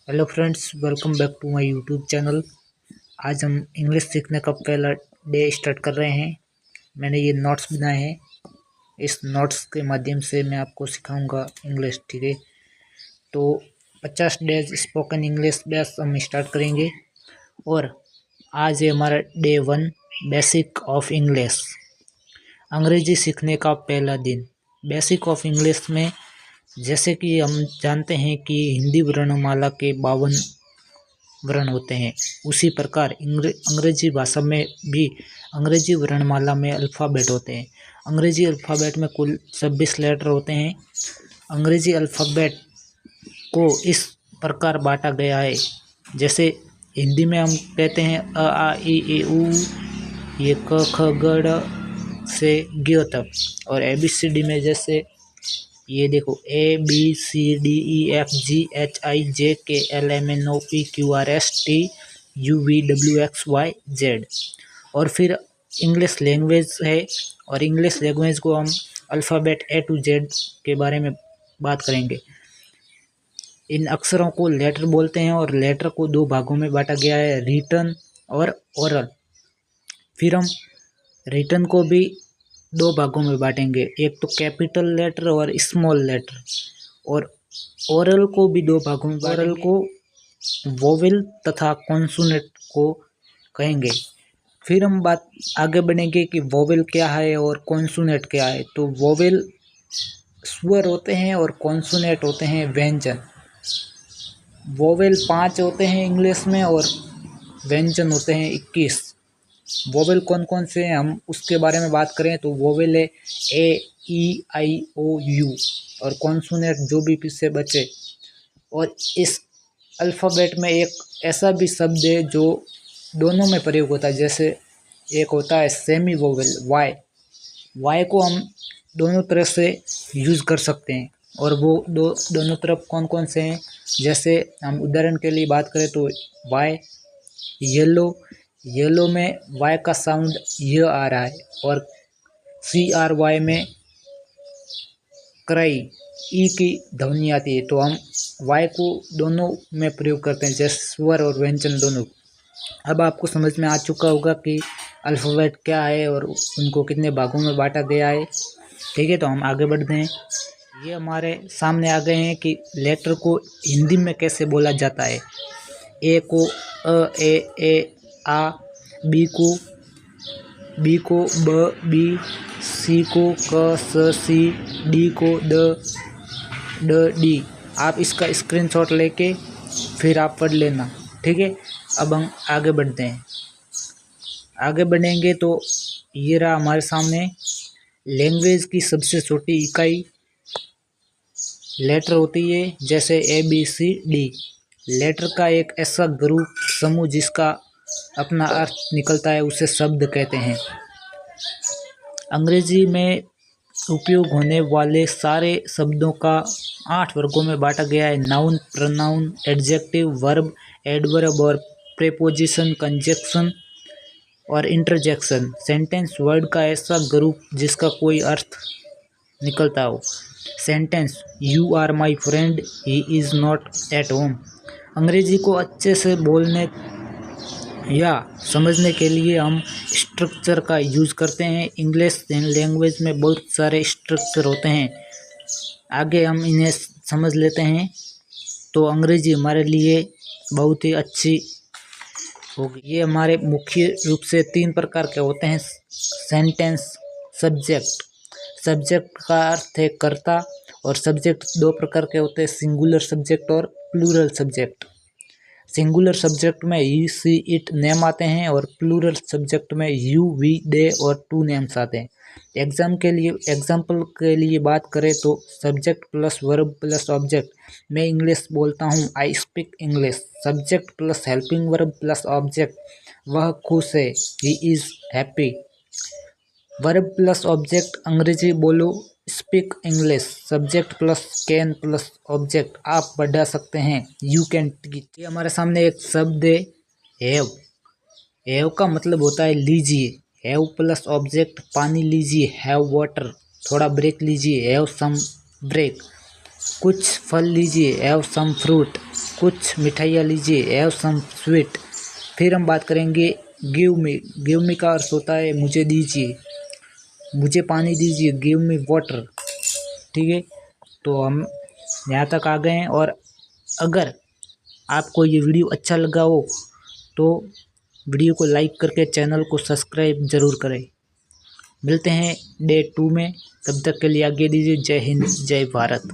Hello friends, welcome back to my YouTube channel. आज हम English सीखने का पहला डे स्टार्ट कर रहे हैं। मैंने ये नोट्स बनाए हैं। इस नोट्स के माध्यम से मैं आपको सिखाऊंगा इंग्लिश, ठीक है। तो 50 डेज स्पोकन इंग्लिश बेस हम स्टार्ट करेंगे और आज है हमारा डे 1, बेसिक ऑफ इंग्लिश, अंग्रेजी सीखने का पहला दिन। बेसिक ऑफ इंग्लिश में जैसे कि हम जानते हैं कि हिंदी वर्णमाला के 52 वर्ण होते हैं, उसी प्रकार अंग्रेजी भाषा में भी अंग्रेजी वर्णमाला में अल्फ़ाबेट होते हैं। अंग्रेजी अल्फ़ाबेट में कुल 26 लेटर होते हैं। अंग्रेजी अल्फ़ाबेट को इस प्रकार बांटा गया है, जैसे हिंदी में हम कहते हैं अ आ इ ई उ, ये क ख ग घ से ज्ञ तक। और ABCD में जैसे ये देखो ABCDEFGHIJKLMNOPQRSTUVWXYZ। और फिर इंग्लिश लैंग्वेज है, और इंग्लिश लैंग्वेज को हम अल्फ़ाबेट A to Z के बारे में बात करेंगे। इन अक्षरों को लेटर बोलते हैं और लेटर को दो भागों में बांटा गया है, रिटन और ओरल। फिर हम रिटन को भी दो भागों में बांटेंगे, एक तो कैपिटल लेटर और स्मॉल लेटर। और ओरल को भी दो भागों में बांटेंगे। ओरल को वोवेल तथा कॉन्सोनेंट को कहेंगे। फिर हम बात आगे बढ़ेंगे कि वोवेल क्या है और कॉन्सोनेंट क्या है। तो वोवेल स्वर होते हैं और कॉन्सोनेंट होते हैं व्यंजन। वोवेल 5 होते हैं इंग्लिश में और व्यंजन होते हैं 21। वोवेल कौन कौन से हैं हम उसके बारे में बात करें तो वोवेल है AEIOU, और कॉन्सोनेंट जो भी पीछे बचे। और इस अल्फ़ाबेट में एक ऐसा भी शब्द है जो दोनों में प्रयोग होता है, जैसे एक होता है सेमी वोवेल वाई को हम दोनों तरफ से यूज़ कर सकते हैं। और वो दोनों तरफ कौन कौन से हैं, जैसे हम उदाहरण के लिए बात करें तो वाई येलो में वाई का साउंड य आ रहा है, और CRY में क्राई ई की ध्वनि आती है। तो हम वाई को दोनों में प्रयोग करते हैं, जैसे स्वर और व्यंजन दोनों। अब आपको समझ में आ चुका होगा कि अल्फ़ाबेट क्या है और उनको कितने भागों में बांटा गया है, ठीक है। तो हम आगे बढ़ते हैं। ये हमारे सामने आ गए हैं कि लेटर को हिंदी में कैसे बोला जाता है। ए को अ ए आ, बी को ब बी, सी को क स सी, डी को ड डी। आप इसका स्क्रीनशॉट लेके फिर आप पढ़ लेना, ठीक है। अब हम आगे बढ़ते हैं। आगे बढ़ेंगे तो ये रहा हमारे सामने लैंग्वेज की सबसे छोटी इकाई लेटर होती है, जैसे ABCD। लेटर का एक ऐसा ग्रुप समूह जिसका अपना अर्थ निकलता है उसे शब्द कहते हैं। अंग्रेजी में उपयोग होने वाले सारे शब्दों का 8 वर्गों में बांटा गया है। Noun, pronoun, adjective, verb, adverb और प्रेपोजिशन, कंजक्शन और इंटरजेक्शन। सेंटेंस वर्ड का ऐसा ग्रुप जिसका कोई अर्थ निकलता हो। Sentence you are my friend, he is not at home. अंग्रेजी को अच्छे से बोलने या समझने के लिए हम स्ट्रक्चर का यूज़ करते हैं। इंग्लिश लैंग्वेज में बहुत सारे स्ट्रक्चर होते हैं, आगे हम इन्हें समझ लेते हैं। तो अंग्रेजी हमारे लिए बहुत ही अच्छी होगी। ये हमारे मुख्य रूप से 3 प्रकार के होते हैं। सेंटेंस, सब्जेक्ट का अर्थ है कर्ता, और सब्जेक्ट 2 प्रकार के होते हैं, सिंगुलर सब्जेक्ट और प्लूरल सब्जेक्ट। सिंगुलर सब्जेक्ट में ही, सी, इट नेम आते हैं, और प्लूरल सब्जेक्ट में यू, वी, दे और टू नेम्स आते हैं। एग्जाम्पल के लिए बात करें तो subject plus verb plus object. मैं इंग्लिश बोलता हूँ, I speak English. Subject plus helping verb plus object, वह खुश है, he is happy. Verb plus object, अंग्रेजी बोलो, speak English. Subject plus can plus object, आप बढ़ा सकते हैं, यू कैन टीच। ये हमारे सामने एक शब्द है हैव का मतलब होता है लीजिए। हैव प्लस ऑब्जेक्ट, पानी लीजिए, हैव वाटर, थोड़ा ब्रेक लीजिए, हैव सम ब्रेक। कुछ फल लीजिए, हैव सम फ्रूट। कुछ मिठाइयाँ लीजिए, हैव सम स्वीट। फिर हम बात करेंगे गिव मी। गिव मी का अर्थ होता है मुझे दीजिए, मुझे पानी दीजिए, गिव मी वाटर। ठीक है, तो हम यहाँ तक आ गए हैं। और अगर आपको ये वीडियो अच्छा लगा हो तो वीडियो को लाइक करके चैनल को सब्सक्राइब ज़रूर करें। मिलते हैं डे 2 में, तब तक के लिए आगे दीजिए। जय हिंद, जय भारत।